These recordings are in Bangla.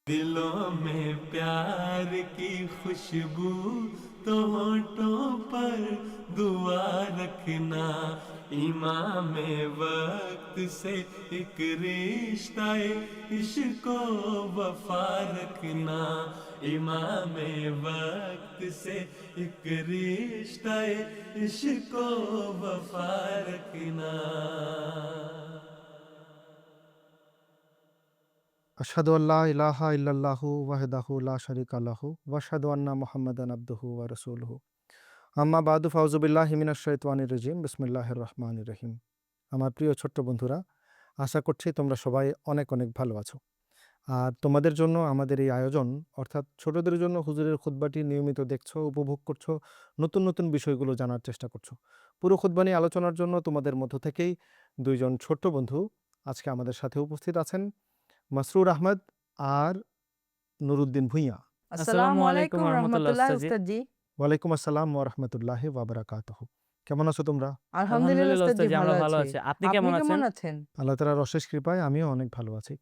दिलों में प्यार की खुशबू तो होठों पर दुआ रखना। इमाम वक्त से एक रिश्ता इश्को वफा रखना। इमाम वक्त से एक रिश्ता इश्को वफा रखना। আশহাদু আল্লা ইলাহা ইল্লাল্লাহু ওয়াহদাহু লা শারীকা লাহু ওয়া আশহাদু আন্না মুহাম্মাদান আবদুহু ওয়া রাসূলুহু। আম্মা বাদু ফাউযু বিল্লাহি মিনাশ শাইতানির রাজিম। বিসমিল্লাহির রহমানির রহিম। আমার প্রিয় ছোট্ট বন্ধুরা, আশা করছি তোমরা সবাই অনেক অনেক ভালো আছো। আর তোমাদের জন্য আমাদের এই আয়োজন, অর্থাৎ ছোটদের জন্য হুজুরের খুতবাটি নিয়মিত দেখছো, উপভোগ করছো, নতুন নতুন বিষয়গুলো জানার চেষ্টা করছো। পুরো খুতবা নিয়ে আলোচনার জন্য তোমাদের মধ্য থেকেই দুইজন ছোট্ট বন্ধু আজকে আমাদের সাথে উপস্থিত আছেন, মাসরুর আহমদ আর নুরুদ্দিন ভূঁইয়া। আসসালামু আলাইকুম আলাইকুম রহমতুল্লাহ রহমতুল্লাহ উস্তাদজি। উস্তাদজি। ওয়ালাইকুম আসসালাম ওয়া রাহমাতুল্লাহি ওয়া বারাকাতুহু। কেমন আছো তোমরা? আলহামদুলিল্লাহ উস্তাদজি, উস্তাদজি, আমরা ভালো ভালো আছি। আছি। আপনি আপনি কেমন কেমন আছেন? আছেন? আল্লাহ তাআলার অশেষ কৃপায় আমিও অনেক ভালো আছি।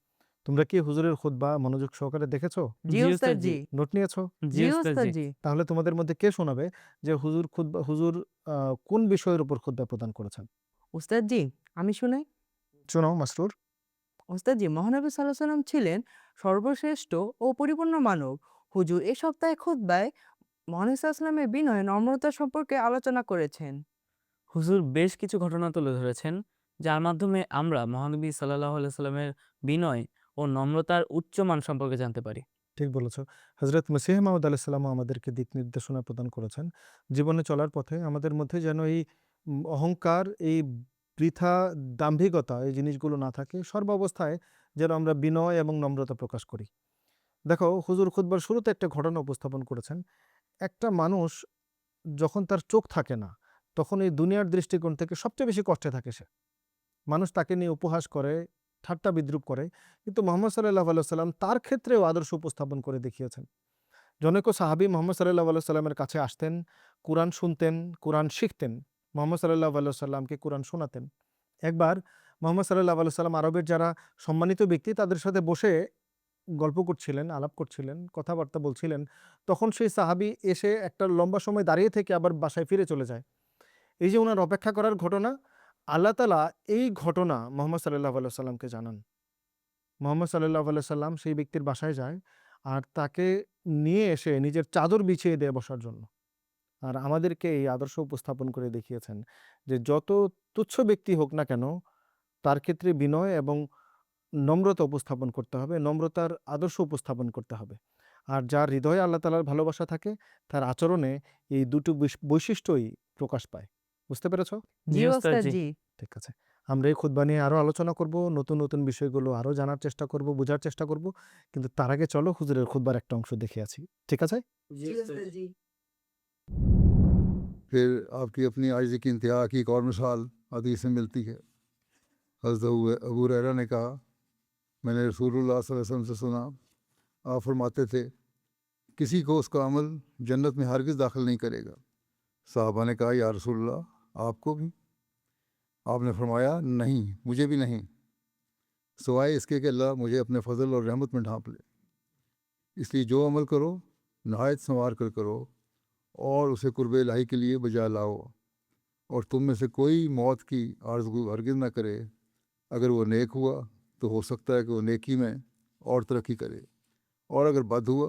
তোমরা কি হুজুরের খুতবা মনোযোগ সহকারে দেখেছো? জি জি উস্তাদজি। উস্তাদজি। নোট নিয়েছো? জি জি উস্তাদজি। উস্তাদজি। তাহলে তোমাদের মধ্যে কে শোনাবে যে হুজুর কোন বিষয়ের উপর খুতবা প্রদান করেছেন? উস্তাদজি, আমি শুনাই। শোনাও মাসরুর। উস্তাদজি, মহানবী সাল্লাল্লাহু আলাইহি সাল্লাম ছিলেন সর্বশ্রেষ্ঠ ও পরিপূর্ণ মানব। হুজুর এ সপ্তাহে খুতবায় মহানবী সাল্লাল্লাহু আলাইহি সাল্লামের বিনয় নম্রতা সম্পর্কে আলোচনা করেছেন। হুজুর বেশ কিছু ঘটনা তুলে ধরেছেন, যার মাধ্যমে আমরা মহানবী সাল্লাল্লাহু আলাইহি সাল্লামের বিনয় ও নম্রতার উচ্চ মান সম্পর্কে জানতে পারি। ঠিক বলেছ। হযরত মসিহ মাউদ আলাইহিস সালামও আমাদেরকে দিক নির্দেশনা প্রদান করেছেন। জীবনে চলার পথে আমাদের মধ্যে যেন এই অহংকার, এই বৃথা দাম্ভিকতা, এই জিনিসগুলো না থাকে। সর্বাবস্থায় যেন আমরা বিনয় এবং নম্রতা প্রকাশ করি। দেখো, হুজুর খুতবার শুরুতে একটা ঘটনা উপস্থাপন করেছেন। একটা মানুষ যখন তার চোখ থাকে না, তখন এই দুনিয়ার দৃষ্টিকোণ থেকে সবচেয়ে বেশি কষ্টে থাকে সে। মানুষ তাকে নিয়ে উপহাস করে, ঠাট্টা বিদ্রূপ করে। কিন্তু মুহাম্মদ সাল্লাল্লাহু আলাইহি ওয়াসাল্লাম তার ক্ষেত্রেও আদর্শ উপস্থাপন করে দেখিয়েছেন। জনৈক সাহাবী মুহাম্মদ সাল্লাল্লাহু আলাইহি ওয়াসাল্লামের কাছে আসতেন, কুরআন শুনতেন, কুরআন শিখতেন। মুহাম্মদ সাল্লাল্লাহু আলাইহি ওয়াসাল্লামকে কুরআন শোনাতেন। একবার মুহাম্মদ সাল্লাল্লাহু আলাইহি ওয়াসাল্লাম আরবের যারা সম্মানিত ব্যক্তি তাদের সাথে বসে গল্প করছিলেন, আলাপ করছিলেন, কথাবার্তা বলছিলেন। তখন সেই সাহাবী এসে একটা লম্বা সময় দাঁড়িয়ে থেকে আবার বাসায় ফিরে চলে যায়। এই যে উনার অপেক্ষা করার ঘটনা, আল্লাহ তাআলা এই ঘটনা মুহাম্মদ সাল্লাল্লাহু আলাইহি ওয়াসাল্লামকে জানান। মুহাম্মদ সাল্লাল্লাহু আলাইহি ওয়াসাল্লাম সেই ব্যক্তির বাসায় যায় আর তাকে নিয়ে এসে নিজের চাদর বিছিয়ে দেয় বসার জন্য। আর আমাদেরকে এই আদর্শ উপস্থাপন করে দেখিয়েছেন যে যত তুচ্ছ ব্যক্তি হোক না কেন, তার ক্ষেত্রে বিনয় এবং নম্রতা উপস্থাপন করতে হবে, নম্রতার আদর্শ উপস্থাপন করতে হবে। আর যার হৃদয়ে আল্লাহ তাআলার ভালোবাসা থাকে, তার আচরণে এই দুটো বৈশিষ্ট্যই প্রকাশ পায়। বুঝতে পেরেছ? জি জি উস্তাদজি। উস্তাদজি। ঠিক আছে। আমরা এই খুতবা নিয়ে আরও আলোচনা করব, নতুন নতুন বিষয়গুলো আরও জানার চেষ্টা করব, বোঝার চেষ্টা করব। কিন্তু তার আগে চলো হুজুরের খুতবার একটা অংশ দেখে আসি। ঠিক আছে? জি উস্তাদজি। फिर आपकी अपनी आजिज़ी की इंतहा की एक और मिसाल हदीस में मिलती है। हज़रत अबू हुरैरा ने कहा, मैंने रसूलुल्लाह सल्लल्लाहु अलैहि वसल्लम से सुना, आप फरमाते थे किसी को उसका अमल जन्नत में हरगिज़ दाखिल नहीं करेगा। साहबा ने कहा, या रसूलल्लाह, आपको भी? आपने फरमाया, नहीं, मुझे भी नहीं, सिवाय इसके कि अल्लाह मुझे अपने फजल और रहमत में ढांप ले। इसलिए जो अमल करो नहायत संवार कर करो और उसे कुर्बे इलाही के लिए बजा लाओ, और तुम में से कोई मौत की आरज़ू हरगिज़ ना करे। अगर वो नेक हुआ तो हो सकता है कि वो नेकी में और तरक्की करे, और अगर बद हुआ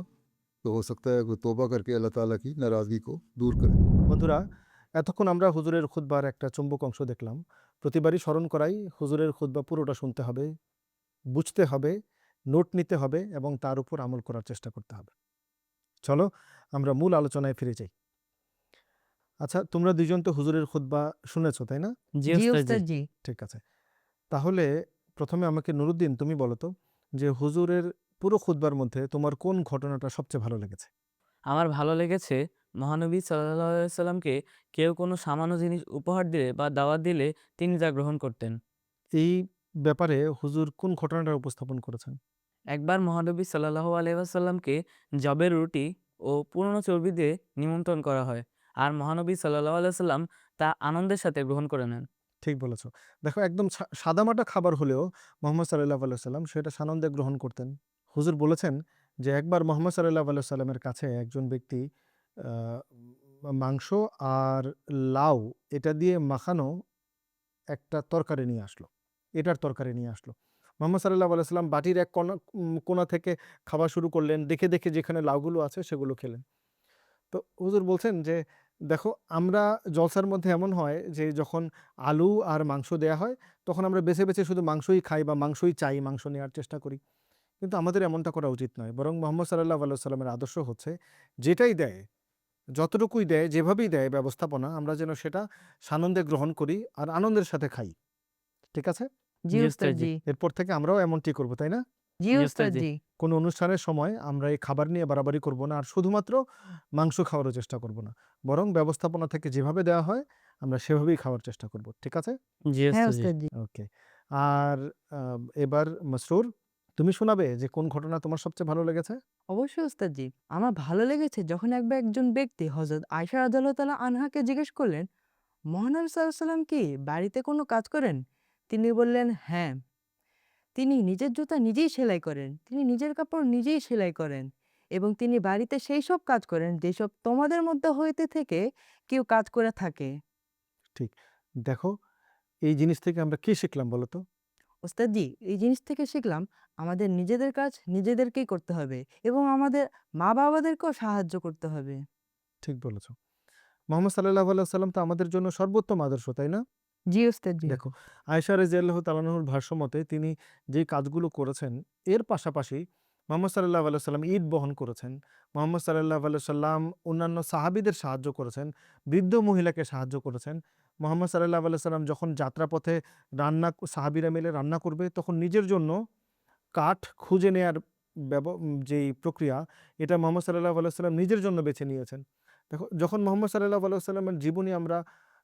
तो हो सकता है कि तौबा करके अल्लाह ताला की नाराज़गी को दूर करे। বন্ধুরা, এতক্ষণ আমরা হুজুরের খুতবার একটা চুম্বক অংশ দেখলাম। প্রতিবারই স্মরণ করাই, হুজুরের খুতবা পুরোটা শুনতে হবে, বুঝতে হবে, নোট নিতে হবে এবং তার উপর আমল করার চেষ্টা করতে হবে। চলো আমরা মূল আলোচনায় ফিরে যাই। আচ্ছা, তোমরা দুইজন তো হুজুরের খুতবা শুনেছো, তাই না? জি জি উস্তাদজি। উস্তাদজি। ঠিক আছে। তাহলে প্রথমে আমাকে নুরুদ্দিন তুমি বলো তো, যে হুজুরের পুরো খুতবার মধ্যে তোমার কোন ঘটনাটা সবচেয়ে ভালো লেগেছে? আমার ভালো লেগেছে মহানবী সাল্লাল্লাহু আলাইহি সাল্লামকে কেউ কোনো সামান্য জিনিস উপহার দিলে বা দাওয়াত দিলে তিনি তা গ্রহণ করতেন। এই ব্যাপারে হুজুর কোন ঘটনাটা উপস্থাপন করেছেন? একবার মহানবী সাল্লাল্লাহু আলাইহি ওয়াসাল্লামকে জবের রুটি ও পুরনো চর্বি দিয়ে নিমন্ত্রণ করা হয়, আর মহানবী সাল্লাল্লাহু আলাইহি সাল্লাম তা আনন্দের সাথে গ্রহণ করে নেন। ঠিক বলেছ। দেখো, একদম সাদামাটা খাবার হলেও মুহাম্মদ সাল্লাল্লাহু আলাইহি ওয়াসাল্লাম সেটা সানন্দে গ্রহণ করতেন। হুজুর বলেছেন যে একবার মোহাম্মদ সাল্লাল্লাহু আলাইহি সাল্লামের কাছে একজন ব্যক্তি মাংস আর লাউ এটা দিয়ে মাখানো একটা তরকারি নিয়ে আসলো, এটার তরকারি নিয়ে আসলো। মোহাম্মদ সাল্লাল্লাহু আলাইহি সাল্লাম বাটির এক কোণা থেকে খাওয়া শুরু করলেন, দেখে দেখে যেখানে লাউগুলো আছে সেগুলো খেলেন। তো হুজুর বলছেন যে দেখো, আমরা জলসার মধ্যে এমন হয় যে যখন আলু আর মাংস দেয়া হয় তখন আমরা বেছে বেছে শুধু মাংসই খাই বা মাংসই চাই, মাংস নেওয়ার চেষ্টা করি, কিন্তু আমাদের এমনটা করা উচিত নয়। বরং মোহাম্মদ সাল্লাল্লাহু আলাইহি সাল্লামের আদর্শ হচ্ছে যেটাই দেয়, যতটুকুই দেয়, যেভাবেই দেয় ব্যবস্থাপনা, আমরা যেন সেটা সানন্দে গ্রহণ করি আর আনন্দের সাথে খাই। ঠিক আছে? জি জি উস্তাদ উস্তাদ জি। জি। এরপর থেকে আমরাও এমনটি করব, তাই না? জি জি উস্তাদ উস্তাদ জি। জি। কোনো অনুষ্ঠানের সময় আমরা এই খাবার নিয়ে বাড়াবাড়ি করব না আর শুধুমাত্র মাংস খাওয়ারও চেষ্টা করব না, বরং ব্যবস্থাপনা থেকে যেভাবে দেওয়া হয় আমরা সেভাবেই খাওয়ার চেষ্টা করব। ঠিক আছে? জি হ্যাঁ উস্তাদ জি। উস্তাদ জি। ওকে। আর এবার মাসরুর, তুমি শোনাবে যে কোন ঘটনা তোমার সবচেয়ে ভালো লেগেছে? অবশ্যই উস্তাদ জি। আমার ভালো লেগেছে যখন একজন ব্যক্তি হযরত আয়েশা রাদিয়াল্লাহু তাআলা আনহাকে জিজ্ঞেস করলেন, মহানবী সাল্লাল্লাহু আলাইহি ওয়াসাল্লাম কি বাড়িতে কোনো কাজ করেন? তিনি বললেন, হ্যাঁ। তিনি নিজের জুতা নিজেই সেলাই করেন। তিনি নিজের কাপড় নিজেই সেলাই করেন এবং তিনি বাড়িতে সেইসব কাজ করেন যেসব তোমাদের মধ্যে হইতে থেকে কেউ কাজ করে থাকে। ঠিক। দেখো, এই জিনিস থেকে আমরা কি শিখলাম বলো তো? ওস্তাদ জি, এই জিনিস থেকে শিখলাম আমাদের নিজেদের কাজ নিজেদেরকেই করতে হবে এবং আমাদের মা-বাবাদেরকেও সাহায্য করতে হবে। ঠিক বলেছ। মুহাম্মদ সাল্লাল্লাহু আলাইহি ওয়াসাল্লাম তো আমাদের জন্য সর্বোত্তম আদর্শ, তাই না? জি ওস্তাদ জি। দেখো, আয়েশা রাদিয়াল্লাহু তাআলা আনহার ভাষ্যমতে তিনি যে কাজগুলো করেছেন এর পাশাপাশি মুহাম্মদ সাল্লাল্লাহু আলাইহি ওয়াসাল্লাম ঈদ বহন করেছেন। মুহাম্মদ সাল্লাল্লাহু আলাইহি ওয়াসাল্লাম অন্যান্য সাহাবীদের সাহায্য করেছেন, বৃদ্ধ মহিলাকে সাহায্য করেছেন। মুহাম্মদ সাল্লাল্লাহু আলাইহি ওয়াসাল্লাম যখন যাত্রাপথে সাহাবীরা মিলে রান্না করবে তখন নিজের জন্য কাঠ খুঁজে নেয়ার যেই প্রক্রিয়া, এটা মুহাম্মদ সাল্লাল্লাহু আলাইহি ওয়াসাল্লাম নিজের জন্য বেছে নিয়েছেন। দেখো, যখন মুহাম্মদ সাল্লাল্লাহু আলাইহি ওয়াসাল্লামের জীবনী আমরা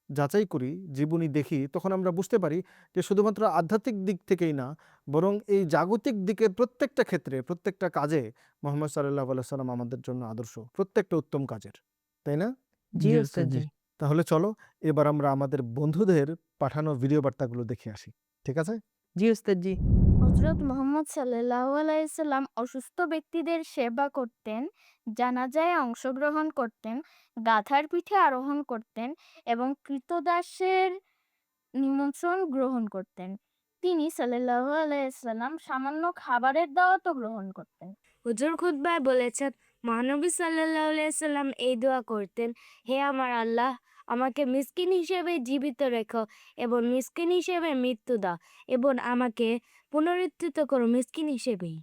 যাচাই করি, জীবনী দেখি, তখন আমরা বুঝতে পারি যে শুধুমাত্র আধ্যাত্মিক দিক থেকেই না, বরং এই জাগতিক দিকের প্রত্যেকটা ক্ষেত্রে, প্রত্যেকটা কাজে মুহাম্মদ সাল্লাল্লাহু আলাইহি ওয়াসাল্লাম আমাদের জন্য আদর্শ, প্রত্যেকটা উত্তম কাজের। তাই না? জি জি ওস্তাদ উস্তাদ জি। জি। তাহলে চলো এবার আমরা আমাদের বন্ধুদের পাঠানো ভিডিও বার্তাগুলো দেখে আসি। ঠিক আছে? জি ওস্তাদ জি। হজরত মুহাম্মদ সাল্লাল্লাহু আলাইহি সাল্লাম অসুস্থ ব্যক্তিদের সেবা করতেন, জানাজায় অংশগ্রহণ করতেন, গাধার পিঠে আরোহণ করতেন এবং কৃতদাসের নিমন্ত্রণ গ্রহণ করতেন। তিনি সাল্লাল্লাহু আলাইহি সাল্লাম সামান্য খাবারের দাওয়াতও গ্রহণ করতেন। হুজুর খুতবায় বলেছেন, মহানবী সাল্লাল্লাহু আলাইহি সাল্লাম এই দোয়া করতেন, হে আমার আল্লাহ, আমাকে মিসকিন হিসেবে জীবিত রেখো এবং মিসকিন হিসেবে মৃত্যু দাও এবং আমাকে পুনরুত্থিত করো মিসকিন হিসেবেই।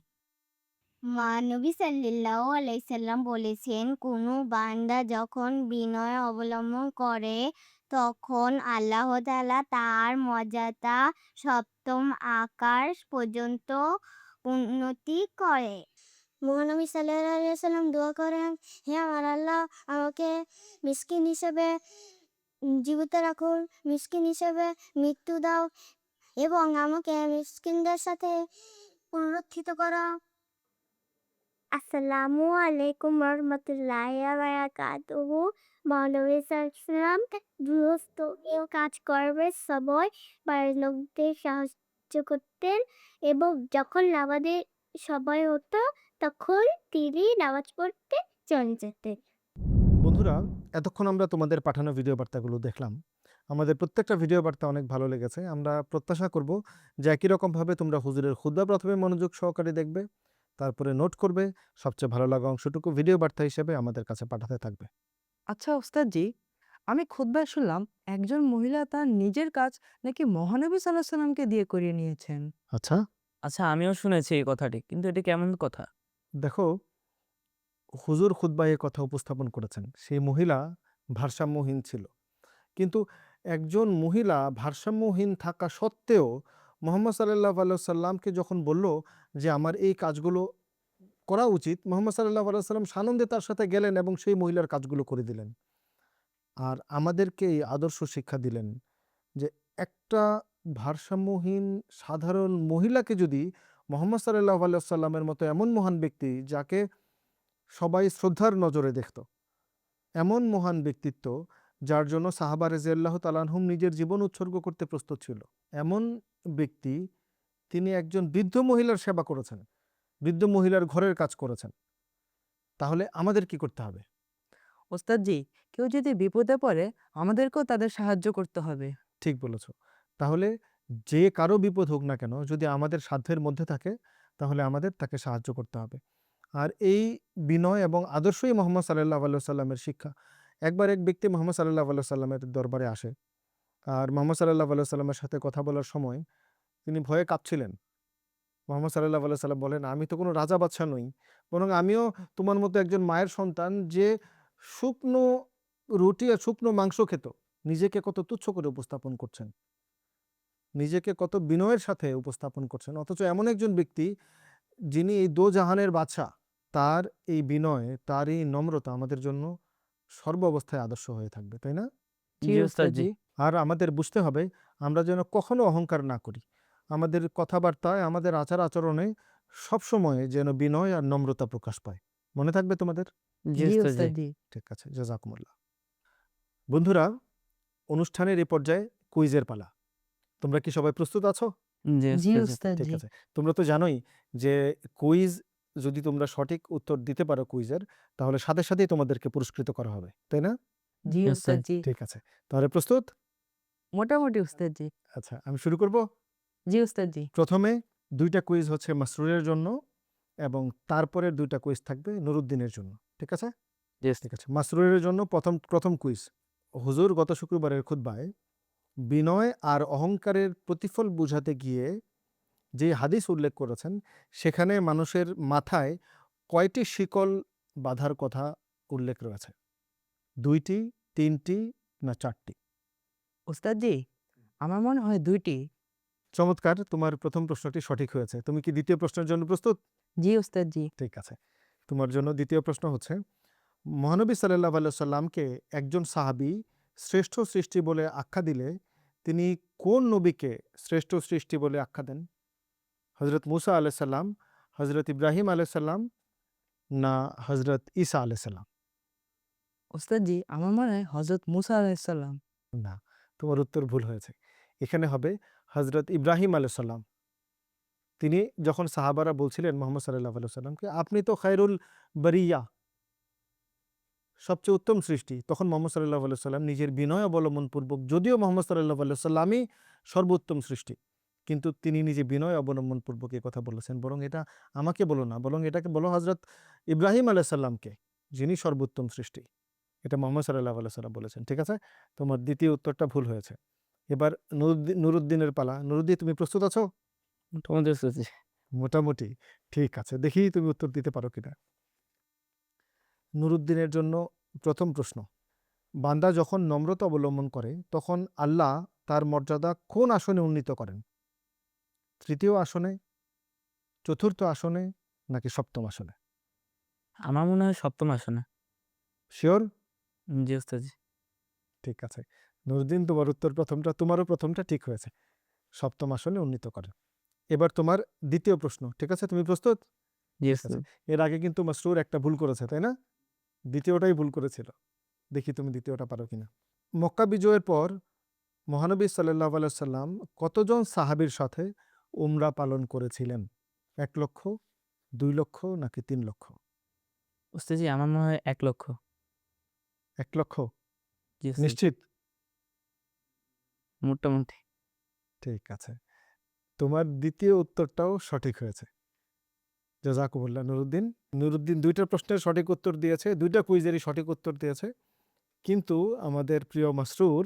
মহানবী সাল্লাল্লাহু আলাইহি সাল্লাম বলেছেন, কোনো বান্দা যখন বিনয় অবলম্বন করে তখন আল্লাহ তাআলা তার মর্যাদা সপ্তম আকাশ পর্যন্ত উন্নতি করে। মহানবী সাল্লাল্লাহু আলাইহি সাল্লাম দোয়া করেন, হে আমার আল্লাহ, আমাকে মিসকিন হিসেবে জীবিত রাখুন, মিসকিন হিসেবে মৃত্যু দাও এবং আমাকে মিসকিনদের সাথে পুনরুত্থিত করো। আসসালামু আলাইকুম রহমতুল্লাহি ওয়া বারাকাতুহু। মহানবী সাল্লাম গৃহস্থ কেউ কাজ করবে সবাই বাড়ির লোকদের সাহায্য করতেন এবং যখন নামাজের সময় হতো তখন তিনি নামাজ পড়তে চলে যেতেন। বন্ধুরা, এতক্ষণ আমরা তোমাদের পাঠানো ভিডিও বার্তাগুলো দেখলাম। আমাদের প্রত্যেকটা ভিডিও বার্তা অনেক ভালো লেগেছে। আমরা প্রত্যাশা করব যে একই রকমভাবে তোমরা হুজুরের খুতবা প্রথমে মনোযোগ সহকারে দেখবে, তারপরে নোট করবে, সবচেয়ে ভালো লাগা অংশটুকু ভিডিও বার্তা হিসেবে আমাদের কাছে পাঠাতে থাকবে। আচ্ছা ওস্তাদ জি, আমি খুতবায় শুনলাম একজন মহিলা তার নিজের কাজ নাকি মহানবী সাল্লাল্লাহু আলাইহি ওয়াসাল্লামকে দিয়ে করিয়ে নিয়েছেন। আচ্ছা, আচ্ছা আমিও শুনেছি এই কথাটি, কিন্তু এটা কেমন কথা? দেখো, হুজুর খুতবায় এ কথা উপস্থাপন করেছেন। সেই মহিলা ভারসাম্যহীন ছিল, কিন্তু একজন মহিলা ভারসাম্যহীন থাকা সত্ত্বেও মুহাম্মদ সাল্লাল্লাহু আলাইহি ওয়াসাল্লামকে যখন বলল যে আমার এই কাজগুলো করা উচিত, মুহাম্মদ সাল্লাল্লাহু আলাইহি ওয়াসাল্লাম সানন্দে তার সাথে গেলেন এবং সেই মহিলার কাজগুলো করে দিলেন। আর আমাদেরকে এই আদর্শ শিক্ষা দিলেন যে একটা ভারসাম্যহীন সাধারণ মহিলাকে যদি মুহাম্মদ সাল্লাল্লাহু আলাইহি ওয়াসাল্লামের মতো এমন মহান ব্যক্তি, যাকে সবাই শ্রদ্ধার নজরে দেখত, এমন মহান ব্যক্তিত্ব যার জন্য সাহাবা রাদিয়াল্লাহু তাআলা আনহুম নিজের জীবন উৎসর্গ করতে প্রস্তুত ছিল, এমন ব্যক্তি তিনি একজন বৃদ্ধ মহিলার সেবা করেছেন, বৃদ্ধ মহিলার ঘরের কাজ করেছেন। তাহলে আমাদের কি করতে হবে? ওস্তাদজি, কেউ যদি বিপদে পড়ে আমাদেরকেও তাদের সাহায্য করতে হবে। ঠিক বলেছ। তাহলে যে কারো বিপদ হোক না কেন, যদি আমাদের সাধ্যের মধ্যে থাকে তাহলে আমাদের তাকে সাহায্য করতে হবে। আর এই বিনয় এবং আদর্শই মোহাম্মদ সাল্লাল্লাহু আলাইহি ওয়াসাল্লামের শিক্ষা। একবার এক ব্যক্তি মোহাম্মদ সাল্লাল্লাহু আলাইহি ওয়াসাল্লামের দরবারে আসে। আর মোহাম্মদ সাল্লাল্লাহু আলাইহি ওয়াসাল্লামের সাথে কথা বলার সময় তিনি ভয়ে কাঁপছিলেন। মোহাম্মদ সাল্লাল্লাহু আলাইহি ওয়াসাল্লাম বলেন, "আমি তো কোনো রাজা বাদশাহ নই। বরং আমিও তোমার মতো একজন মায়ের সন্তান যে শুকনো রুটি আর শুকনো মাংস খেত। নিজেকে কত তুচ্ছ করে উপস্থাপন করছেন। নিজেকে কত বিনয়ের সাথে উপস্থাপন করছেন। অথচ এমন একজন ব্যক্তি যিনি এই দোজাহানের বাদশা, তার এই বিনয়, তার এই নম্রতা আমাদের জন্য সর্ব অবস্থায় আদর্শ হয়ে থাকবে, তাই না? জি জি ওস্তাদজি। ওস্তাদজি। আর আমাদের বুঝতে হবে আমরা যেন কখনো অহংকার না করি। আমাদের কথাবার্তায়, আমাদের আচার আচরণে সবসময় যেন বিনয় আর নম্রতা প্রকাশ পায়। মনে থাকবে তোমাদের? জি জি ওস্তাদজি। ওস্তাদজি। ঠিক আছে, জাযাকুমুল্লাহ। বন্ধুরা, অনুষ্ঠানের এই পর্যায়ে কুইজের পালা। তোমরা কি সবাই প্রস্তুত আছো? জি জি ওস্তাদজি। ঠিক ওস্তাদজি। আছে। তোমরা তো জানোই যে কুইজ যদি তোমরা সঠিক উত্তর দিতে পারো কুইজের, তাহলে সাথে সাথেই তোমাদেরকে পুরস্কৃত করা হবে, তাই না? জি Yes, sir. ওস্তাদজি। ঠিক আছে, তাহলে প্রস্তুত? মোটামুটি ওস্তাদজি। আচ্ছা, আমি শুরু করব। জি ওস্তাদজি। প্রথমে 2টা কুইজ হচ্ছে মাসরুরের জন্য এবং তারপরের 2টা কুইজ থাকবে নুরুদ্দিনের জন্য, ঠিক আছে? জি ঠিক আছে, মাসরুরের জন্য প্রথম কুইজ। হুজুর গত শুক্রবারের খুতবায় বিনয় আর অহংকারের প্রতিফল বুঝাতে গিয়ে যে হাদিস উল্লেখ করেছেন, সেখানে মানুষের মাথায় কয়টি শিকল বাঁধার কথা উল্লেখ রয়েছে? 2টি, 3টি না 4টি? ওস্তাদজি, আমার মনে হয় 2টি। চমৎকার, তোমার প্রথম প্রশ্নটি সঠিক হয়েছে। তুমি কি দ্বিতীয় প্রশ্নের জন্য প্রস্তুত? জি ওস্তাদজি। ঠিক আছে, তোমার জন্য দ্বিতীয় প্রশ্ন হচ্ছে, মহানবী সাল্লাল্লাহু আলাইহি সাল্লামকে একজন সাহাবী শ্রেষ্ঠ সৃষ্টি বলে আখ্যা দিলে তিনি কোন নবীকে শ্রেষ্ঠ সৃষ্টি বলে আখ্যা দেন? হজরত মুসা আলাইহিস সালাম, হজরত ইব্রাহিম আলাইহিস সালাম না হজরত ঈসা আলাইহিস সালাম? ওস্তাদজি, আমার মনে হয় হযরত মুসা আলাইহিস সালাম। না, তোমার উত্তর ভুল হয়েছে। এখানে হবে হজরত ইব্রাহিম আলাইহিস সালাম। তিনি যখন সাহাবারা বলছিলেন মুহাম্মদ সাল্লাল্লাহু আলাইহি সাল্লামকে, আপনি তো খায়রুল বারিয়া, সবচেয়ে উত্তম সৃষ্টি, তখন মুহাম্মদ সাল্লাল্লাহু আলাইহি সাল্লাম নিজের বিনয় অবলম্বন পূর্বক, যদিও মুহাম্মদ সাল্লাল্লাহু আলাইহি সাল্লামই সর্বোত্তম সৃষ্টি, কিন্তু তিনি নিজে বিনয় অবলম্বন পূর্বক এই কথা বলেছেন, বরং এটা আমাকে বলো না, বরং এটাকে বলো হজরত ইব্রাহিম আলাইহিস সালামকে, যিনি সর্বোত্তম সৃষ্টি। এটা মুহাম্মদ সাল্লাল্লাহু আলাইহি সাল্লাম বলেছেন, ঠিক আছে? তোমার দ্বিতীয় উত্তরটা ভুল হয়েছে। এবার নুরুদ্দিনের পালা। নুরুদ্দিন, তুমি প্রস্তুত আছো? মোটামুটি ওস্তাদজি। মোটামুটি। ঠিক আছে, দেখি তুমি উত্তর দিতে পারো কিনা। নুরুদ্দিনের জন্য প্রথম প্রশ্ন, বান্দা যখন নম্রতা অবলম্বন করে তখন আল্লাহ তার মর্যাদা কোন আসনে উন্নীত করেন? 3য় আসনে, 4র্থ আসনে নাকি 7ম আসনে? আমার মনে হয় 7ম আসনে। শিওর? জি ওস্তাদজি। ঠিক আছে, নুরুদ্দিন, তোমার উত্তর প্রথমটা, তোমারও প্রথমটা ঠিক হয়েছে। 7ম আসনে উন্নীত করেন। এবার তোমার দ্বিতীয় প্রশ্ন, ঠিক আছে? তুমি প্রস্তুত? জি ঠিক আছে। ওস্তাদ। এর আগে কিন্তু মাসরুর একটা ভুল করেছে, তাই না? দ্বিতীয়টাই ভুল করেছিল। দেখি তুমি দ্বিতীয়টা পারো কিনা। মক্কা বিজয়ের পর মহানবী সাল্লাল্লাহু আলাইহি সাল্লাম কতজন সাহাবীর সাথে উমরা পালন করেছিলেন? 1 লক্ষ, 2 লক্ষ নাকি 3 লক্ষ? ওস্তাদজি, আমার মনে হয় 1 লক্ষ। 1 লক্ষ? জি ওস্তাদজি। নিশ্চিত? মোটামুটি। ঠিক আছে, তোমার দ্বিতীয় উত্তরটাও সঠিক হয়েছে। জাযাকুমুল্লাহ নুরুদ্দিন। নুরুদ্দিন 2টা প্রশ্নের সঠিক উত্তর দিয়েছে, 2টা কুইজেরই সঠিক উত্তর দিয়েছে, কিন্তু আমাদের প্রিয় মাসরুর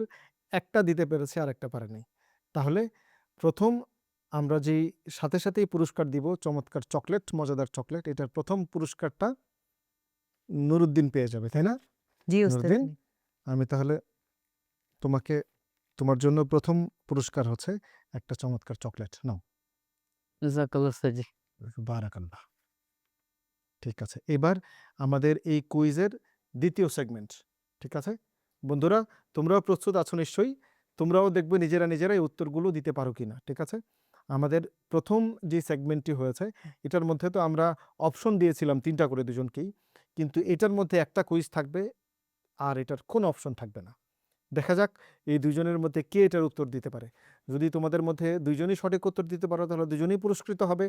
একটা দিতে পেরেছে আর একটা পারেনি। তাহলে প্রথম আমরা যেই সাথে সাথেই পুরস্কার দিব, চমৎকার চকলেট, মজাদার চকলেট, এটার প্রথম পুরস্কারটা নুরুদ্দিন পেয়ে যাবে, তাই না? জি নুরুদ্দিন, ওস্তাদজি। আমি তাহলে তোমাকে, তোমার জন্য প্রথম পুরস্কার হচ্ছে একটা চমৎকার চকলেট, নাও। জাযাকাল্লাহ ওস্তাদজি। বারাকাল্লাহ। ঠিক আছে, এবার আমাদের এই কুইজের দ্বিতীয় সেগমেন্ট, ঠিক আছে? বন্ধুরা, তোমরাও প্রস্তুত আছো নিশ্চয়ই? তোমরাও দেখবে নিজেরা নিজেরাই উত্তরগুলো দিতে পারো কিনা, ঠিক আছে? আমাদের প্রথম যে সেগমেন্টটি হয়েছে, এটার মধ্যে তো আমরা অপশন দিয়েছিলাম 3টা করে দুজনকেই, কিন্তু এটার মধ্যে একটা কুইজ থাকবে আর এটার কোনো অপশন থাকবে না। দেখা যাক এই দুজনের মধ্যে কে এটার উত্তর দিতে পারে। যদি তোমাদের মধ্যে দুজনই সঠিক উত্তর দিতে পারো তাহলে দুজনেই পুরস্কৃত হবে।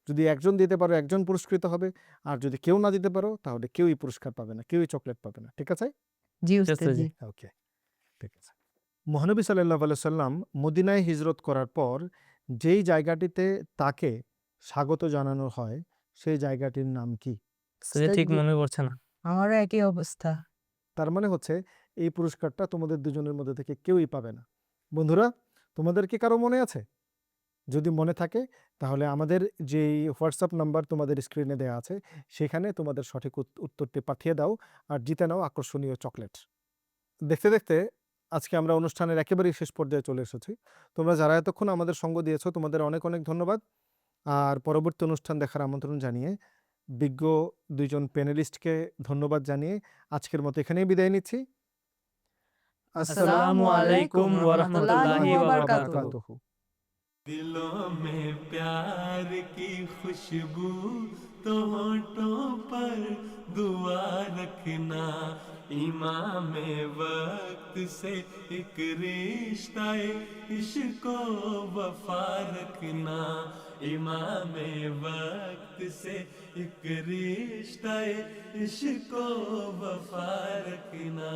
যদি একজন দিতে পারো একজন পুরস্কৃত হবে, আর যদি কেউ না দিতে পারো তাহলে কেউই পুরস্কার পাবে না, কেউই চকলেট পাবে না। ঠিক আছে? জি জি, উস্তাদ জি। ওকে, ঠিক আছে। মহানবী সাল্লাল্লাহু আলাইহি সাল্লাম মদিনায় হিজরত করার পর যেই জায়গাটিতে তাকে স্বাগত জানানো হয় সেই জায়গাটির নাম কি? সে ঠিক মনে পড়ছে না। আমারও একই অবস্থা। তার মানে হচ্ছে এই পুরস্কারটা তোমাদের দুজনের মধ্যে থেকে কেউই পাবে না। বন্ধুরা, তোমাদের কি কারো মনে আছে? যদি মনে থাকে তাহলে আমাদের যেই হোয়াটসঅ্যাপ নাম্বার তোমাদের স্ক্রিনে দেওয়া আছে সেখানে তোমাদের সঠিক উত্তরটি পাঠিয়ে দাও আর জিতে নাও আকর্ষণীয় চকলেট। দেখতে দেখতে আজকে আমরা অনুষ্ঠানের একেবারেই শেষ পর্যায়ে চলে এসেছি। তোমরা যারা এতক্ষণ আমাদের সঙ্গ দিয়েছো তোমাদের অনেক অনেক ধন্যবাদ। আর পরবর্তী অনুষ্ঠান দেখার আমন্ত্রণ জানিয়ে বিজ্ঞ দুইজন প্যানেলিস্টকে ধন্যবাদ জানিয়ে আজকের মতো এখানেই বিদায় নিচ্ছি। আসসালামু আলাইকুম ওয়া রাহমাতুল্লাহি ওয়া বারাকাতুহু। दिलों में प्यार की खुशबू तो होठों पर दुआ रखना, इमाम वक्त से एक रिश्ता इश्क वफा रखना, इमाम वक्त से एक रिश्ता इश्क वफा रखना।